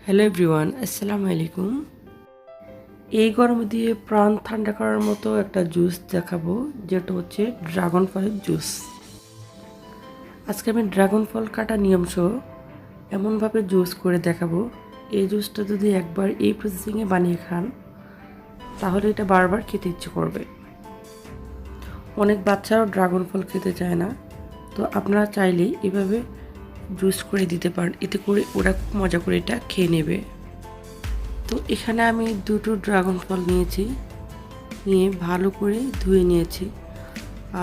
Hello everyone, আসসালামু আলাইকুম। এই গরমে দিয়ে প্রাণ ঠান্ডা করার মতো একটা জুস দেখাবো, যেটা হচ্ছে ড্রাগন ফলের জুস। আজকে আমি ড্রাগন ফল কাটা নিয়ম সহ এমনভাবে জুস করে দেখাবো, এই জুসটা যদি একবার এই প্রসেসিংয়ে বানিয়ে খান তাহলে এটা বারবার খেতে ইচ্ছে করবে। অনেক বাচ্চারাও ড্রাগন ফল খেতে চায় না, তো আপনারা চাইলেই এভাবে জুস করে দিতে পারেন, এতে করে ওরা খুব মজা করে এটা খেয়ে নেবে। তো এখানে আমি দুটো ড্রাগন ফল নিয়ে ভালো করে ধুয়ে নিয়েছি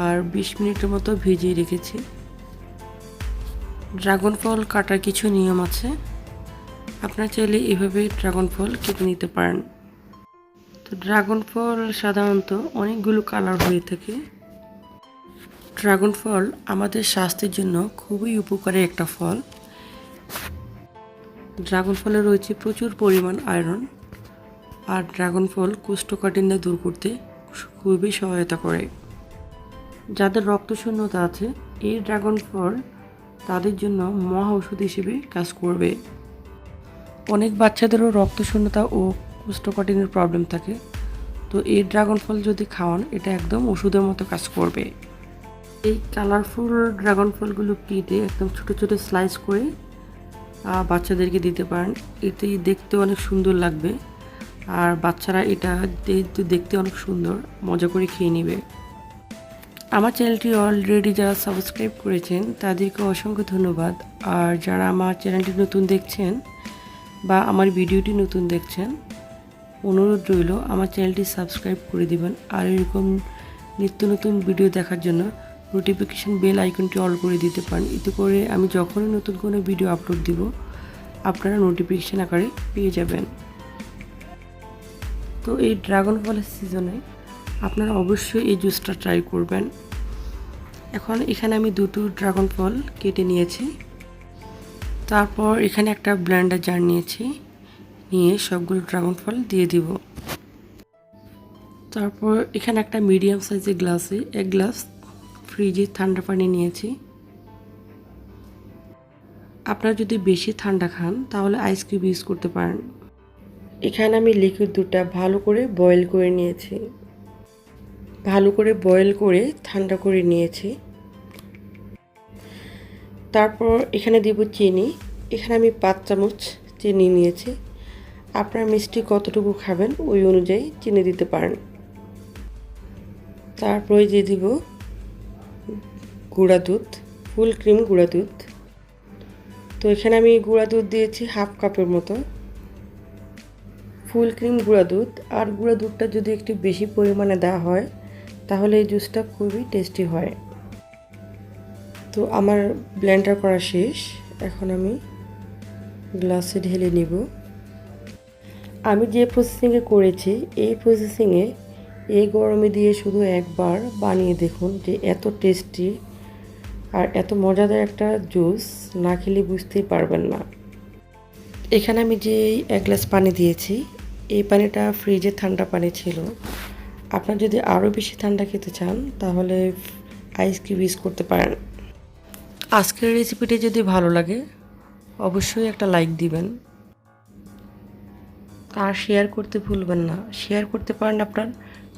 আর 20 মিনিটের মতো ভিজিয়ে রেখেছি। ড্রাগন ফল কাটার কিছু নিয়ম আছে, আপনারা চাইলে এভাবে ড্রাগন ফল কেটে নিতে পারেন। তো ড্রাগন ফল সাধারণত অনেকগুলো কালার হয়ে থাকে। ড্রাগন ফল আমাদের স্বাস্থ্যের জন্য খুবই উপকারী একটা ফল। ড্রাগন ফলে রয়েছে প্রচুর পরিমাণ আয়রন, আর ড্রাগন ফল কোষ্ঠকাঠিন্য দূর করতে খুবই সহায়তা করে। যাদের রক্তশূন্যতা আছে, এই ড্রাগন ফল তাদের জন্য মহা ওষুধ হিসেবে কাজ করবে। অনেক বাচ্চাদেরও রক্তশূন্যতা ও কোষ্ঠকাঠিন্যের প্রবলেম থাকে, তো এই ড্রাগন ফল যদি খাওয়ান এটা একদম ওষুধের মতো কাজ করবে। এই কালারফুল ড্রাগন ফলগুলো কেটে একদম ছোটো ছোটো স্লাইস করে বাচ্চাদেরকে দিতে পারেন, এতে দেখতে অনেক সুন্দর লাগবে আর বাচ্চারা এটা দেখতে অনেক সুন্দর মজা করে খেয়ে নেবে। আমার চ্যানেলটি অলরেডি যারা সাবস্ক্রাইব করেছেন তাদেরকে অসংখ্য ধন্যবাদ, আর যারা আমার চ্যানেলটি নতুন দেখছেন বা আমার ভিডিওটি নতুন দেখছেন, অনুরোধ রইল আমার চ্যানেলটি সাবস্ক্রাইব করে দিবেন। আর এরকম নিত্য নতুন ভিডিও দেখার জন্য নোটিফিকেশান বেল আইকনটি অল করে দিতে পারেন, এতে করে আমি যখনই নতুন কোনো ভিডিও আপলোড দিব আপনারা নোটিফিকেশান আকারে পেয়ে যাবেন। তো এই ড্রাগন ফলের সিজনে আপনারা অবশ্যই এই জুসটা ট্রাই করবেন। এখন এখানে আমি দুটো ড্রাগন ফল কেটে নিয়েছি, তারপর এখানে একটা ব্লেন্ডার জার নিয়ে সবগুলো ড্রাগন ফল দিয়ে দিব। তারপর এখানে একটা মিডিয়াম সাইজের গ্লাসে 1 গ্লাস ফ্রিজে ঠান্ডা পানি নিয়েছি। আপনারা যদি বেশি ঠান্ডা খান তাহলে আইস কিউব ইউজ করতে পারেন। এখানে আমি লিকুইড দুধটা ভালো করে বয়েল করে নিয়েছি, ভালো করে বয়েল করে ঠান্ডা করে নিয়েছি। তারপর এখানে দিব চিনি, এখানে আমি 5 চামচ চিনি নিয়েছি। আপনারা মিষ্টি কতটুকু খাবেন ওই অনুযায়ী চিনি দিতে পারেন। তারপরে দিয়ে দিব গুঁড়া দুধ, ফুল ক্রিম গুঁড়া দুধ। তো এখানে আমি গুঁড়া দুধ দিয়েছি 1/2 কাপের মতো। ফুল ক্রিম গুঁড়া দুধ আর গুঁড়া দুধটা যদি একটু বেশি পরিমাণে দেওয়া হয় তাহলে এই জুসটা খুবই টেস্টি হয়। তো আমার ব্লেন্ডার করা শেষ, এখন আমি গ্লাসে ঢেলে নিব। আমি যে প্রসেসিংয়ে করেছি এই প্রসেসিংয়ে এই গরমে দিয়ে শুধু একবার বানিয়ে দেখুন, যে এত টেস্টি আর এত মজাদার একটা জুস না খেলে বুঝতেই পারবেন না। এখানে আমি যে 1 গ্লাস পানি দিয়েছি, এই পানিটা ফ্রিজে ঠান্ডা পানি ছিল। আপনার যদি আরও বেশি ঠান্ডা খেতে চান তাহলে আইস কিউব ইউজ করতে পারেন। আজকের রেসিপিটি যদি ভালো লাগে অবশ্যই একটা লাইক দিবেন, আর শেয়ার করতে ভুলবেন না। শেয়ার করতে পারেন আপনার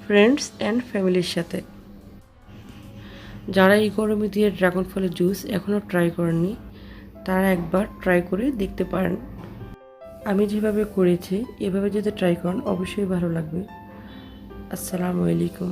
ফ্রেন্ডস অ্যান্ড ফ্যামিলির সাথে। যারা এই গরমে দিয়ে ড্রাগন ফলের জুস এখনও ট্রাই করেননি তারা একবার ট্রাই করে দেখতে পারেন। আমি যেভাবে করেছি এভাবে যদি ট্রাই করেন অবশ্যই ভালো লাগবে। আসসালামু আলাইকুম।